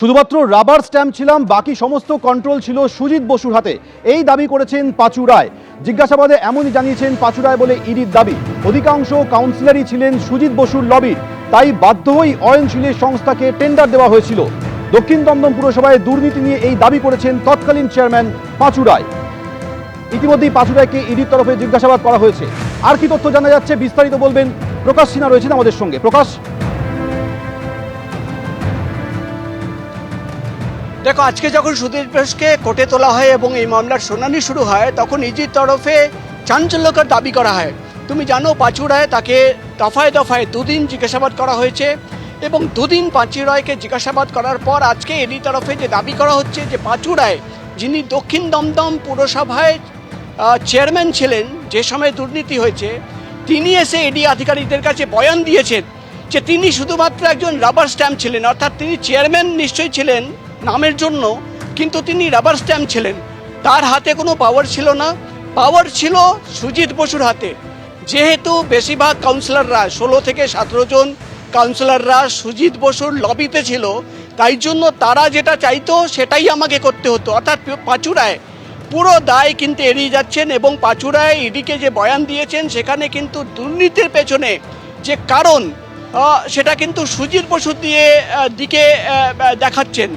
শুধুমাত্র rubber stamp ছিলাম, বাকি সমস্ত কন্ট্রোল ছিল সুজিত বসুর হাতে, এই দাবি করেছেন পাঁচু রায়। জিজ্ঞাসাবাদে এমনই জানিয়েছেন পাঁচু রায় বলে ইডির দাবি। অধিকাংশ কাউন্সিলরই ছিলেন সুজিত বসুর লবির, তাই বাধ্য হয়েই অয়নশীলের সংস্থাকে টেন্ডার দেওয়া হয়েছিল। দক্ষিণ দমদম পুরসভায় দুর্নীতি নিয়ে এই দাবি করেছেন তৎকালীন চেয়ারম্যান পাঁচু রায়। ইতিমধ্যেই পাঁচু রায়কে ইডির তরফে জিজ্ঞাসাবাদ করা হয়েছে। আর কি তথ্য জানা যাচ্ছে বিস্তারিত বলবেন প্রকাশ সিনহা, রয়েছেন আমাদের সঙ্গে। প্রকাশ, দেখো, আজকে যখন সুধীর ঘোষকে কোর্টে তোলা হয় এবং এই মামলার শুনানি শুরু হয়, তখন ইডির তরফে চাঞ্চল্যকর দাবি করা হয়। তুমি জানো, পাঁচু রায় তাকে দফায় দফায় দুদিন জিজ্ঞাসাবাদ করা হয়েছে এবং দুদিন পাঁচু রায়কে জিজ্ঞাসাবাদ করার পর আজকে ইডির তরফে যে দাবি করা হচ্ছে যে পাঁচু রায়, যিনি দক্ষিণ দমদম পুরসভায় চেয়ারম্যান ছিলেন যে সময় দুর্নীতি হয়েছে, তিনি এসে ইডি আধিকারিকদের কাছে বয়ান দিয়েছেন যে তিনি শুধুমাত্র একজন রাবার স্ট্যাম্প ছিলেন। অর্থাৎ তিনি চেয়ারম্যান নিশ্চয়ই ছিলেন নামের জন্য, কিন্তু তিনি রাবার স্ট্যাম্প ছিলেন। তার হাতে কোনো পাওয়ার ছিল না, পাওয়ার ছিল সুজিত বসুর হাতে। যেহেতু বেশিরভাগ কাউন্সিলররা 16 থেকে 17 জন কাউন্সিলররা সুজিত বসুর লবিতে ছিল, তাই জন্য তারা যেটা চাইতো সেটাই আমাকে করতে হতো। অর্থাৎ পাঁচু রায় পুরো দায় কিন্তু এড়িয়ে যাচ্ছেন এবং পাঁচু রায় ইডিকে যে বয়ান দিয়েছেন সেখানে কিন্তু দুর্নীতির পেছনে যে কারণ সেটা কিন্তু সুজিত বসুর দিকে দেখাচ্ছেন।